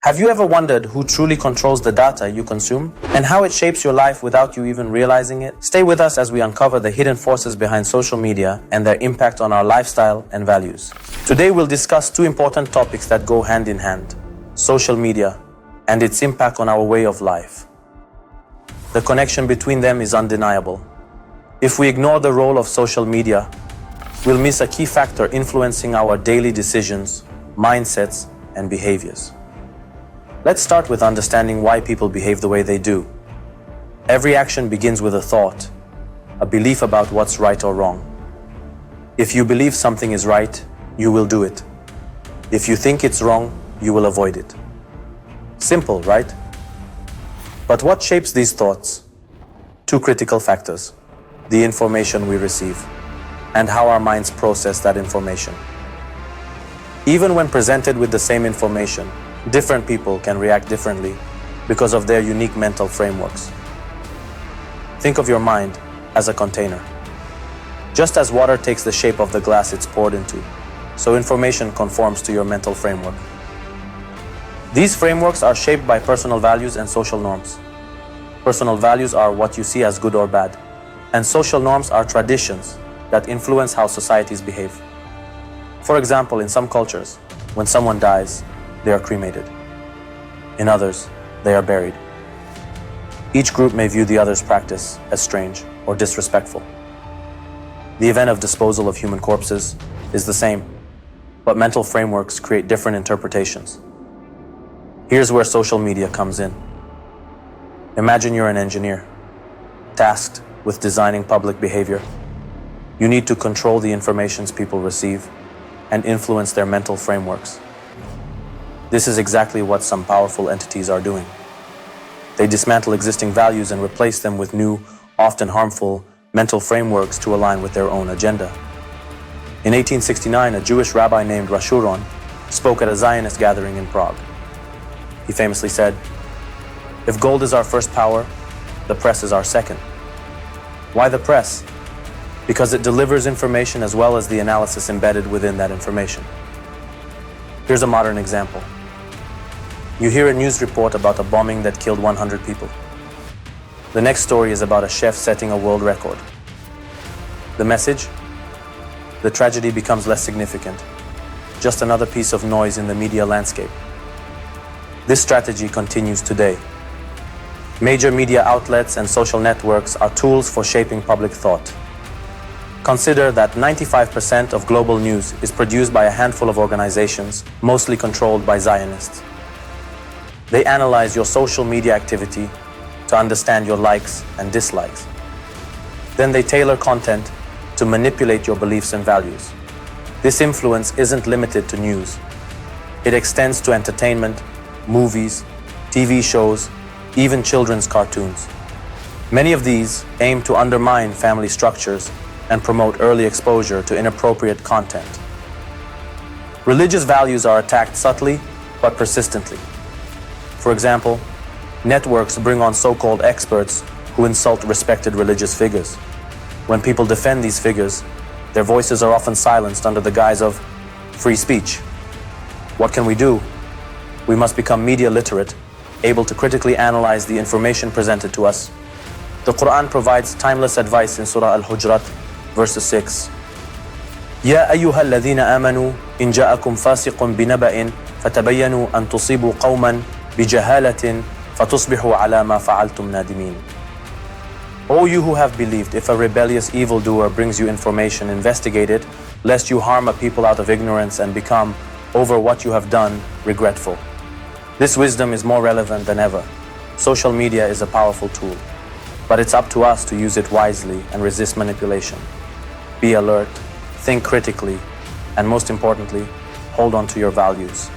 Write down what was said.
Have you ever wondered who truly controls the data you consume and how it shapes your life without you even realizing it? Stay with us as we uncover the hidden forces behind social media and their impact on our lifestyle and values. Today we'll discuss two important topics that go hand in hand: social media and its impact on our way of life. The connection between them is undeniable. If we ignore the role of social media, we'll miss a key factor influencing our daily decisions, mindsets, and behaviors. Let's start with understanding why people behave the way they do. Every action begins with a thought, a belief about what's right or wrong. If you believe something is right, you will do it. If you think it's wrong, you will avoid it. Simple, right? But what shapes these thoughts? Two critical factors: the information we receive and how our minds process that information. Even when presented with the same information, different people can react differently because of their unique mental frameworks. Think of your mind as a container. Just as water takes the shape of the glass it's poured into, so information conforms to your mental framework. These frameworks are shaped by personal values and social norms. Personal values are what you see as good or bad, and social norms are traditions that influence how societies behave. For example, in some cultures, when someone dies, they are cremated. In others, they are buried. Each group may view the other's practice as strange or disrespectful. The event of disposal of human corpses is the same, but mental frameworks create different interpretations. Here's where social media comes in. Imagine you're an engineer, tasked with designing public behavior. You need to control the information people receive and influence their mental frameworks. This is exactly what some powerful entities are doing. They dismantle existing values and replace them with new, often harmful, mental frameworks to align with their own agenda. In 1869, a Jewish rabbi named Rashuron spoke at a Zionist gathering in Prague. He famously said, "If gold is our first power, the press is our second." Why the press? Because it delivers information as well as the analysis embedded within that information. Here's a modern example. You hear a news report about a bombing that killed 100 people. The next story is about a chef setting a world record. The message? The tragedy becomes less significant, just another piece of noise in the media landscape. This strategy continues today. Major media outlets and social networks are tools for shaping public thought. Consider that 95% of global news is produced by a handful of organizations, mostly controlled by Zionists. They analyze your social media activity to understand your likes and dislikes. Then they tailor content to manipulate your beliefs and values. This influence isn't limited to news. It extends to entertainment, movies, TV shows, even children's cartoons. Many of these aim to undermine family structures and promote early exposure to inappropriate content. Religious values are attacked subtly but persistently. For example, networks bring on so-called experts who insult respected religious figures. When people defend these figures, their voices are often silenced under the guise of free speech. What can we do? We must become media literate, able to critically analyze the information presented to us. The Quran provides timeless advice in Surah Al-Hujurat, verse 6. يا أيها الذين آمنوا إن جاءكم فاسق بنبأ فتبينوا أن تصيبوا قوما بجهالة فتصبحوا على ما فعلتم نادمين. O you who have believed, if a rebellious evildoer brings you information, investigate it, lest you harm a people out of ignorance and become, over what you have done, regretful. This wisdom is more relevant than ever. Social media is a powerful tool, but it's up to us to use it wisely and resist manipulation. Be alert, think critically, and most importantly, hold on to your values.